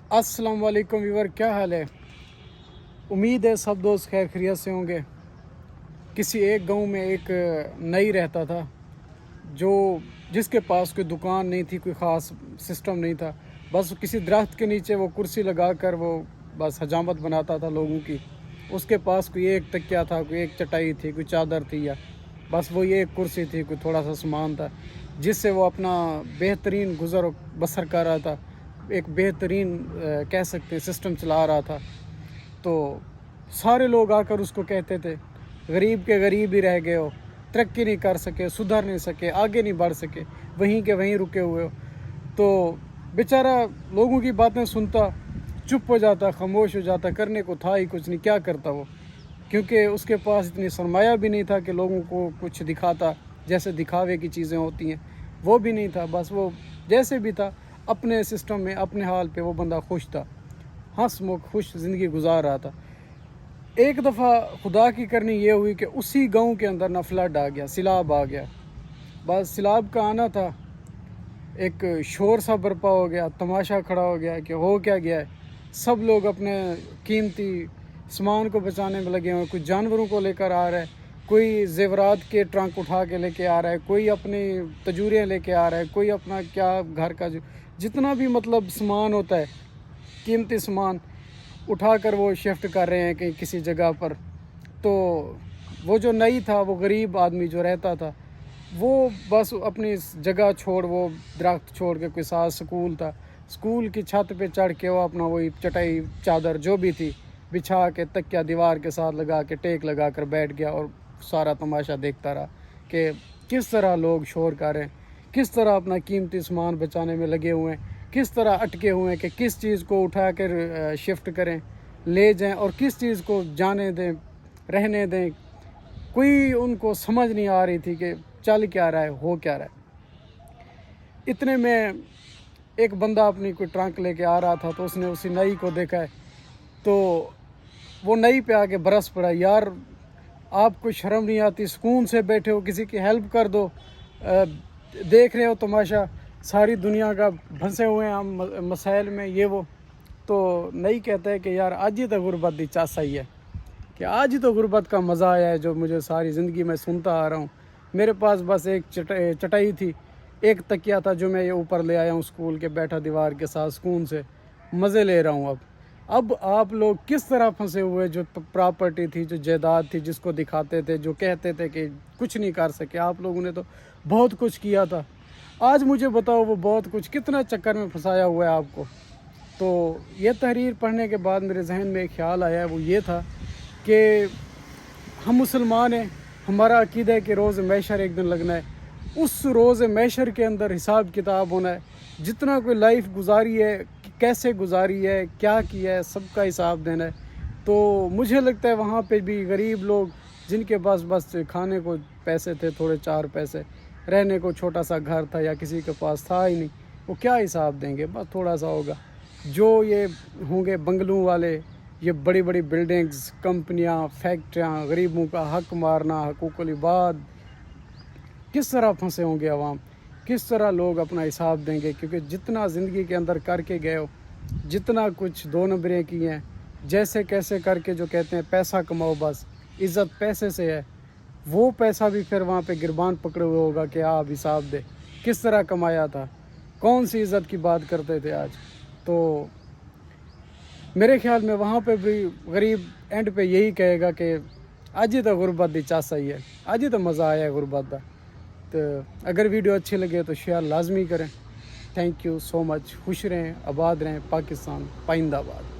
अस्सलाम वालेकुम व्यूअर, क्या हाल है। उम्मीद है सब दोस्त खैर खैरियत से होंगे। किसी एक गांव में एक नई रहता था जो जिसके पास कोई दुकान नहीं थी, कोई ख़ास सिस्टम नहीं था। बस किसी दरख्त के नीचे वो कुर्सी लगा कर वो बस हजामत बनाता था लोगों की। उसके पास कोई एक तकिया था, कोई एक चटाई थी, कोई चादर थी, या बस वो ये एक कुर्सी थी, कोई थोड़ा सा सामान था जिससे वो अपना बेहतरीन गुज़र बसर कर रहा था। एक बेहतरीन कह सकते हैं सिस्टम चला रहा था। तो सारे लोग आकर उसको कहते थे, गरीब के गरीब ही रह गए हो, तरक्की नहीं कर सके, सुधर नहीं सके, आगे नहीं बढ़ सके, वहीं के वहीं रुके हुए हो। तो बेचारा लोगों की बातें सुनता, चुप हो जाता, खामोश हो जाता, करने को था ही कुछ नहीं, क्या करता वो, क्योंकि उसके पास इतनी सरमाया भी नहीं था कि लोगों को कुछ दिखाता, जैसे दिखावे की चीज़ें होती हैं वो भी नहीं था। बस वो जैसे भी था अपने सिस्टम में, अपने हाल पे वो बंदा खुश था, हंस मुख खुश ज़िंदगी गुजार रहा था। एक दफ़ा खुदा की करनी ये हुई कि उसी गांव के अंदर ना फ्लड आ गया, सैलाब आ गया। बस सैलाब का आना था, एक शोर सा बर्पा हो गया, तमाशा खड़ा हो गया कि हो क्या गया है। सब लोग अपने कीमती सामान को बचाने में लगे हुए, कुछ जानवरों को लेकर आ रहा है, कोई जेवरात के ट्रंक उठा के लेके आ रहा है, कोई अपनी तजूरियाँ लेके आ रहा है, कोई अपना क्या घर का जितना भी मतलब सामान होता है, कीमती सामान उठाकर वो शिफ्ट कर रहे हैं कहीं किसी जगह पर। तो वो जो नई था, वो गरीब आदमी जो रहता था, वो बस अपनी जगह छोड़, वो दरख्त छोड़ के, कोई साथ स्कूल था, स्कूल की छत पे चढ़ के वो अपना वही चटाई चादर जो भी थी बिछा के, तकिया दीवार के साथ लगा के, टेक लगा कर बैठ गया और सारा तमाशा देखता रहा कि किस तरह लोग शोर कर रहे हैं, किस तरह अपना कीमती सामान बचाने में लगे हुए हैं, किस तरह अटके हुए हैं कि किस चीज़ को उठा कर शिफ्ट करें, ले जाएं, और किस चीज़ को जाने दें, रहने दें। कोई उनको समझ नहीं आ रही थी कि चल क्या रहा है, हो क्या रहा है। इतने में एक बंदा अपनी कोई ट्रंक लेके आ रहा था, तो उसने उसी नई को देखा है, तो वो नई पे आके बरस पड़ा, यार आपको शर्म नहीं आती, सुकून से बैठे हो, किसी की हेल्प कर दो, देख रहे हो तमाशा, सारी दुनिया का फंसे हुए हैं हम मसाइल में, ये वो। तो नई कहता है कि यार आज ही तो गुरबत दी चासा ही है, कि आज ही तो गुरबत का मज़ा आया है जो मुझे सारी ज़िंदगी में सुनता आ रहा हूँ। मेरे पास बस एक चटाई थी, एक तकिया था जो मैं ये ऊपर ले आया हूँ स्कूल के, बैठा दीवार के साथ सुकून से मज़े ले रहा हूँ। अब आप लोग किस तरह फंसे हुए, जो प्रॉपर्टी थी, जो जायदाद थी, जिसको दिखाते थे, जो कहते थे कि कुछ नहीं कर सके, आप लोगों ने तो बहुत कुछ किया था। आज मुझे बताओ वो बहुत कुछ कितना चक्कर में फंसाया हुआ है आपको। तो ये तहरीर पढ़ने के बाद मेरे जहन में एक ख्याल आया है, वो ये था कि हम मुसलमान हैं, हमारा अकीदा है कि रोज़ महशर एक दिन लगना है। उस रोज़ महशर के अंदर हिसाब किताब होना है, जितना कोई लाइफ गुजारी है, कैसे गुजारी है, क्या किया है, सबका हिसाब देना है। तो मुझे लगता है वहाँ पे भी गरीब लोग जिनके पास बस खाने को पैसे थे, थोड़े चार पैसे, रहने को छोटा सा घर था, या किसी के पास था ही नहीं, वो क्या हिसाब देंगे, बस थोड़ा सा होगा। जो ये होंगे बंगलों वाले, ये बड़ी बड़ी बिल्डिंग्स, कंपनियां, फैक्ट्रियां, गरीबों का हक मारना, हकूक़ुल इबाद, किस तरह फंसे होंगे अवाम, किस तरह लोग अपना हिसाब देंगे। क्योंकि जितना ज़िंदगी के अंदर करके गए हो, जितना कुछ दो नंबरें की हैं, जैसे कैसे करके, जो कहते हैं पैसा कमाओ, बस इज़्ज़त पैसे से है, वो पैसा भी फिर वहाँ पे गिरबान पकड़े हुए होगा कि आप हिसाब दे किस तरह कमाया था, कौन सी इज़्ज़त की बात करते थे आज। तो मेरे ख्याल में वहाँ पे भी गरीब एंड पे यही कहेगा कि आज ही तो गुरबत दी चासा ही है, आज ही तो मज़ा आया है गुरबत का। तो अगर वीडियो अच्छी लगे तो शेयर लाजमी करें। Thank you so much. खुश रहें, आबाद रहें, पाकिस्तान पाइंदाबाद।